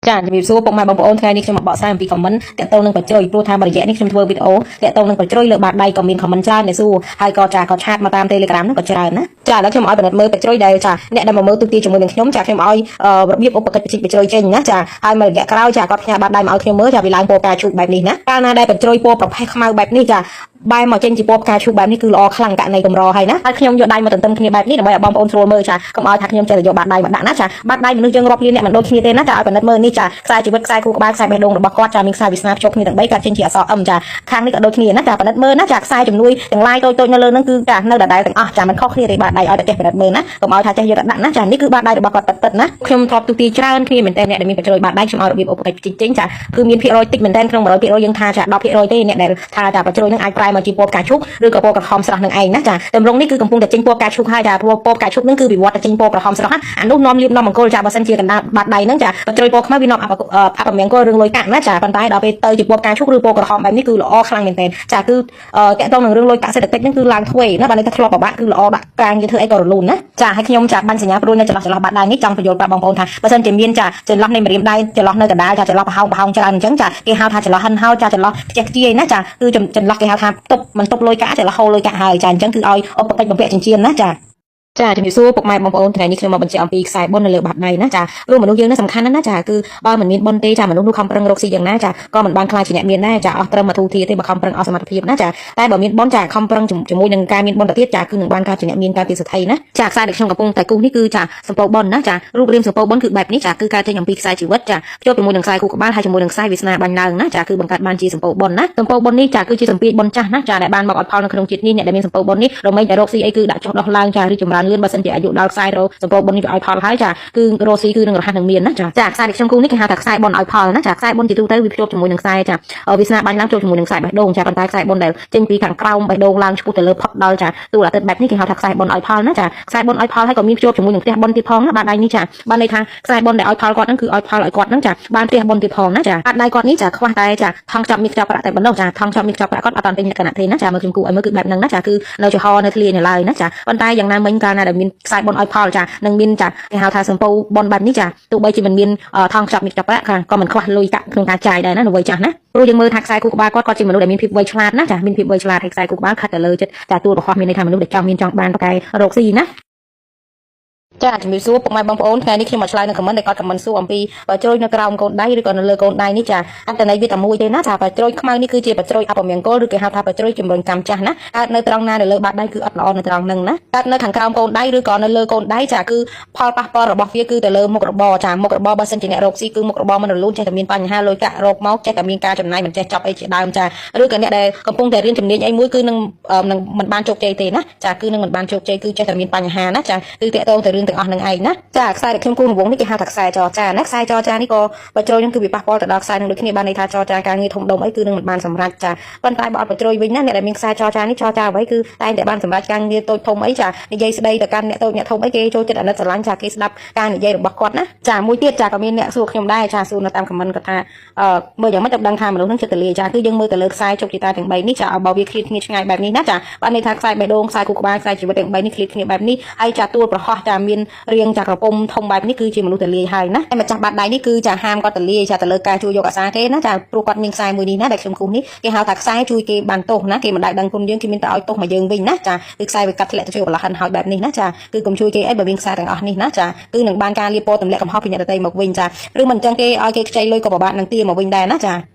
ចាជំរាបសួរពុកម៉ែបងប្អូនថ្ងៃនេះខ្ញុំមកបកស្រាយអំពីខមមិនតាក់ទងនឹងបច្ជ្រយព្រោះថាមួយរយៈនេះខ្ញុំធ្វើវីដេអូតាក់ទងនឹងបច្ជ្រយលើបាតដៃក៏មានខមមិនច្រើនដែរសួរហើយក៏ចាក៏ឆាតមកតាម Telegram ហ្នឹងក៏ច្រើនណាចាឥឡូវខ្ញុំឲ្យពិនិត្យមើលបច្ជ្រយដែលចាអ្នកដែលមកមើលទូទាជាមួយនឹងខ្ញុំចាខ្ញុំឲ្យរបៀបឧបកិច្ចបច្ជ្រយចេញណាចាហើយមួយរយៈក្រោយចាគាត់ផ្ញើបាតដៃមកឲ្យខ្ញុំមើលចាវាឡើងពណ៌ផ្កាឈូកបែបនេះណាកាលណាដែលបច្ជ្រយពណ៌ប្រផេះខ្មៅបែបនេះចាបែរមកចេញជាពណ៌ផ្កាឈូកបែបនេះគឺល្អខ្លាំងករណីកម្រហើយណាហើយខ្ញុំយកដៃមកទន្ទឹមគ្នាបែបនេះដើម្បីឲ្យបងប្អូនស្រួលមើលចាកុំឲ្យថាខ្ញុំចេះតែយកបាតដៃមកដាក់ណាចាបាតដៃមនុស្សយើងរាប់លានអ្នកមិនដូចគ្នាទេណាចាឲ្យពិនិត្យមើលនេះចាខ្សែជីវិតខ្សែគូក្បាលខ្សែបេះដូងរបស់គាត់ចាមានខ្សែវាសនាភ្ជាប់គ្នាទាំង3កាត់ចេញជាអក្សរ M ចាខាងនេះក៏ដូចគ្នាណាចាពិនិត្យមើលណាចាខ្សែជំនួយទាំងឡាយតូចៗនៅលើហ្នឹងគឺចានៅដដែលទាំងអស់ចាមិនខុសគ្នាទេបាតដៃឲ្យតែចេះពិនិត្យមើលណាកុំឲ្យថាចេះយកទៅដាក់ណាចានេះគឺបាតដៃរបស់គាត់ពិតៗណាខ្ញុំធ្លាប់ទូទាច្រើនគ្នាមែនតើអ្នកដែលមានបច្ជ្រយបាតដៃខ្ញុំឲ្យរបៀបឧបកិច្ចចេញចាគឺមានភាគរយតិចមែនតើក្នុង100%យើងថាចា10%ទេអ្នកដែលថាចាបច្ជ្រយហ្នឹងអាចប្រែមកជាពណ៌ផ្កាឈូកឬក៏ពណ៌ក្រហមស្រស់នឹងឯងណាចាតម្រងនេះគឺកំពុងតែចេញពណ៌ផ្កាឈូកហើយចាពណ៌ផ្កាឈូកហ្នឹងគឺវិវត្តទៅចេញពណ៌ក្រហមស្រស់អានោះនាំលៀបនាំមង្គលចាបើសិនជាកណ្ដាលបាតដៃហ្នឹងចាបច្ជ្រយពណ៌ខ្មៅវានាំអបមង្គលរឿងលុយកាក់ណាចាប៉ុន្តែដល់ពេលទៅជាពណ៌ផ្កាឈូកឬពណ៌ក្រហមបែបនេះគឺល្អខ្លាំងមែនតើចាគឺតាក់ទងនឹងរឿងលុយកាក់សេដ្ឋកិច្ចហ្នឹងគឺឡើងទ្វេណាបើនេះថាធ្លាប់ពិបាកគឺល្អដាក់ការងារធ្វើអីក៏រលូនណាចាហើយខ្ញុំចាបាញ់សញ្ញាព្រួយនៅចន្លោះបាតដៃនេះចង់បញ្យល់ប្រាប់បងប្អូនថាបើសិនជាមានចាចន្លោះនៃម្រាមដៃចន្លោះនៅកណ្ដាលចាចន្លោះប្រហោងច្រើនអញ្ចឹងចាគេហៅថាចន្លោះហិនហោចាចន្លោះខ្ជះខ្ជាយណាចាគឺចន្លោះគេហៅថាទប់មិនទប់លុយកាក់ចន្លោះហូរលុយកាក់ហើយចាអញ្ចឹងគឺឲ្យឧបកិច្ចបំពាក់ចិញ្ចៀនណាចាចាជំរាបសួរពុកម៉ែបងប្អូនថ្ងៃនេះខ្ញុំមកបញ្ជាក់អំពីខ្សែបុណ្យនៅលើបាតដៃណាចាព្រោះមនុស្សយើងនេះសំខាន់ណាស់ណាចាគឺបើមិនមានបុណ្យទេចាមនុស្សនោះខំប្រឹងរកស៊ីយ៉ាងណាចាក៏មិនបានខ្លាចជាអ្នកមានដែរចាអស់ត្រឹមមកទូធាទេបើខំប្រឹងអស់សមត្ថភាពណាចាតែបើមានបុណ្យចាខំប្រឹងជាមួយនឹងការមានបុណ្យទៅទៀតចាគឺនឹងបានកើតជាអ្នកមានការទីសទ្ធិណាចាខ្សែដែលខ្ញុំកំពុងតែគូសនេះគឺចាសម្ពោធបុណ្យណាចារូបរាងសម្ពោធបុណ្យគឺបែបនេះចាគឺការចេញអំពីខ្សែជីវិតចាភ្ជាប់ជាមួយនឹងខ្សែគូក្បាលហើយជាមួយនឹងខ្សែវាសនាបាញ់ឡើងណាចាគឺបង្កើតបានជាសម្ពោធបុណ្យណាសម្ពោធបុណ្យនេះចាគឺជាសម្ពាធបុណ្យចាស់ណាចាដែលបានមកអត់ផលនៅក្នុងជាតិនេះអ្នកដែលមានសម្ពោធបុណ្យនេះរមែងតែរកស៊ីអីគឺដាក់ចុះដោះឡើងចាឬចម្រើនលឿនបើសិនជាអាយុដល់ខ្សែរោសម្ពោធបុណ្យនេះវាឲ្យផលហើយចាគឺរស់ស៊ីគឺនឹងរហ័សនឹងមានណាចាខ្សែដែលខ្ញុំគូនេះគេហៅថាខ្សែបុណ្យឲ្យផលណាចាខ្សែបុណ្យជាទូទៅវាភ្ជាប់ជាមួយនឹងខ្សែចាវាសនាបាញ់ឡើងភ្ជាប់ជាមួយនឹងខ្សែបេះដូងចាប៉ុន្តែខ្សែបុណ្យដែលចេញពីខាងក្រោមបេះដូងឡើងឆ្ពោះទៅលើផុតដល់ចាទូលអាទិត្យបែបនេះគេហៅថាខ្សែបុណ្យឲ្យផលណាចាខ្សែបុណ្យឲ្យផលហើយក៏មានភ្ជាប់ជាមួយនឹងផ្ទះបុណ្យទៀតផងណាបាតដៃនេះចាបានន័យថាខ្សែបុណ្យដែលឲ្យផលគាត់ហ្នឹងគឺឲ្យផលឲ្យគាត់ហ្នឹងចាបានផ្ទះបុណ្យទៀតផងណាចាបាតដៃគាត់នេះចាខ្វះតែចាថងចាប់មានខ្ចប់ប្រាក់តែប៉ុណ្ណោះចាថងចាប់មានខ្ចប់ប្រាក់គាត់អត់តាន់ពេញលក្ខណៈទេណាចាមើលខ្ញុំគូឲ្យមើលគឺបែបហ្នឹងណាចាគឺនៅចំហនៅធ្លានៅឡើយណាចាប៉ុន្តែយ៉ាងណាមិញកាលណាដែលមានខ្សែបុណ្យឲ្យផលចានឹងមានចាគេហៅថាសម្ពោធបុណ្យបែបនេះចាទោះបីជាមិនមានថងចាប់មានខ្ចប់ប្រាក់ក៏មិនខ្វះលុយកាក់ក្នុងការចាយដែរណានៅវ័យចាស់ណាព្រោះយើងមើលថាខ្សែគូក្បាលគាត់ជាមនុស្សដែលមានភាពវៃឆ្លាតណាចាមានភាពវៃឆ្លាតហើយខ្សែគូក្បាលខិតទៅលើចិត្តចាទួលរបស់មានន័យថាមនុស្សដែលចង់បានប្រកែរកស៊ីណាចាជំរាបសួរពុកម៉ែបងប្អូនថ្ងៃនេះខ្ញុំមកឆ្លើយនៅខមមិនដែលគាត់ខមមិនសួរអំពីបច្ជ្រយនៅក្រោមកូនដៃឬក៏នៅលើកូនដៃនេះចាអត្ថន័យវាតែមួយទេណាចាបច្ជ្រយខ្មៅនេះគឺជាបច្ជ្រយអពមង្គលឬគេហៅថាបច្ជ្រយជំរុញកម្មចាស់ណាកើតនៅត្រង់ណានៅលើបាតដៃគឺអត់ល្អនៅត្រង់ហ្នឹងណាកើតនៅខាងក្រោមកូនដៃឬក៏នៅលើកូនដៃចាគឺផលប៉ះពាល់របស់វាគឺទៅលើមុខរបរចាមុខរបរបើសិនជាអ្នករកស៊ីគឺមុខរបរមិនរលូនចេះតែមានបញ្ហាលុយកាក់រកមកចេះតែមានការចំណាយមិនចេះចប់អីជាដើមចាឬក៏អ្នកដែលកំពុងតែរៀនជំនាញអីមួយគឺនឹងមិនបានជោគជ័យទេណាចាគឺនឹងមិនបានជោគជ័យគឺចេះតែមានបញ្ហាណាចាគឺតាក់ទងទៅរឿងទាំងអស់នឹងឯងណាចាខ្សែដែលខ្ញុំគូររង្វង់នេះគេហៅថាខ្សែចរចាណាខ្សែចរចានេះក៏បច្ជ្រយនឹងគឺវាប៉ះពាល់ទៅដល់ខ្សែនឹងដូចគ្នាបានន័យថាចរចាការងារធំដុំអីគឺនឹងមិនបានសម្រេចចាប៉ុន្តែបើអត់បច្ជ្រយវិញណាអ្នកដែលមានខ្សែចរចានេះចរចាអ្វីគឺតែងតែបានសម្រេចការងារតូចធំអីចានិយាយស្ដីទៅកាន់អ្នកតូចអ្នកធំអីគេចូលចិត្តអាណិតស្រឡាញ់ចាគេស្ដាប់ការនិយាយរបស់គាត់ណាចាមួយទៀតចាក៏មានអ្នកសួរខ្ញុំដែរចាសួរនៅតាមខមមិនគាត់ថាមើលយ៉ាងម៉េចទៅដឹងថាមនុស្សនឹងចិត្តទលាចាគឺយើងមើលទៅលើខ្សែជោគជតាទាំង3នេះចាឲ្យបើវាឃ្លាតគ្នាឆ្ងាយបែបនេះណាចាបានន័យថាខ្សែបេះដូងខ្សែគូក្បាលខ្សែជីវិតទាំង3នេះឃ្លាតគ្នាបែបនេះហើយចាទួលប្រហោះចាមានរាងចាក្រពុំធំបែបនេះគឺជាមនុស្សទលាហើយណាតែម្ចាស់បាតដៃនេះគឺចាហាមគាត់ទលាចាទៅលើការជួយយកអាសាគេណាចាព្រោះគាត់មានខ្សែមួយនេះណាដែលខ្ញុំគូសនេះគេហៅថាខ្សែជួយគេបានទោសណាគេមិនដែលដឹងគុណយើងគេមានតែឲ្យទោសមកយើងវិញណាចាគឺខ្សែវាកាត់ធ្លាក់ទៅជួយបលះហិនហើយបែបនេះណាចាគឺកុំជួយគេអីបើមានខ្សែទាំងអស់នេះណាចាគឺនឹងបានការលាបពណ៌ទម្លាក់កំហុសពីអ្នកដទៃមកវិញចាឬមិនអញ្ចឹងគេឲ្យគេខ្ចីលុយក៏ពិបាកនឹងទាមកវិញដែរណាចា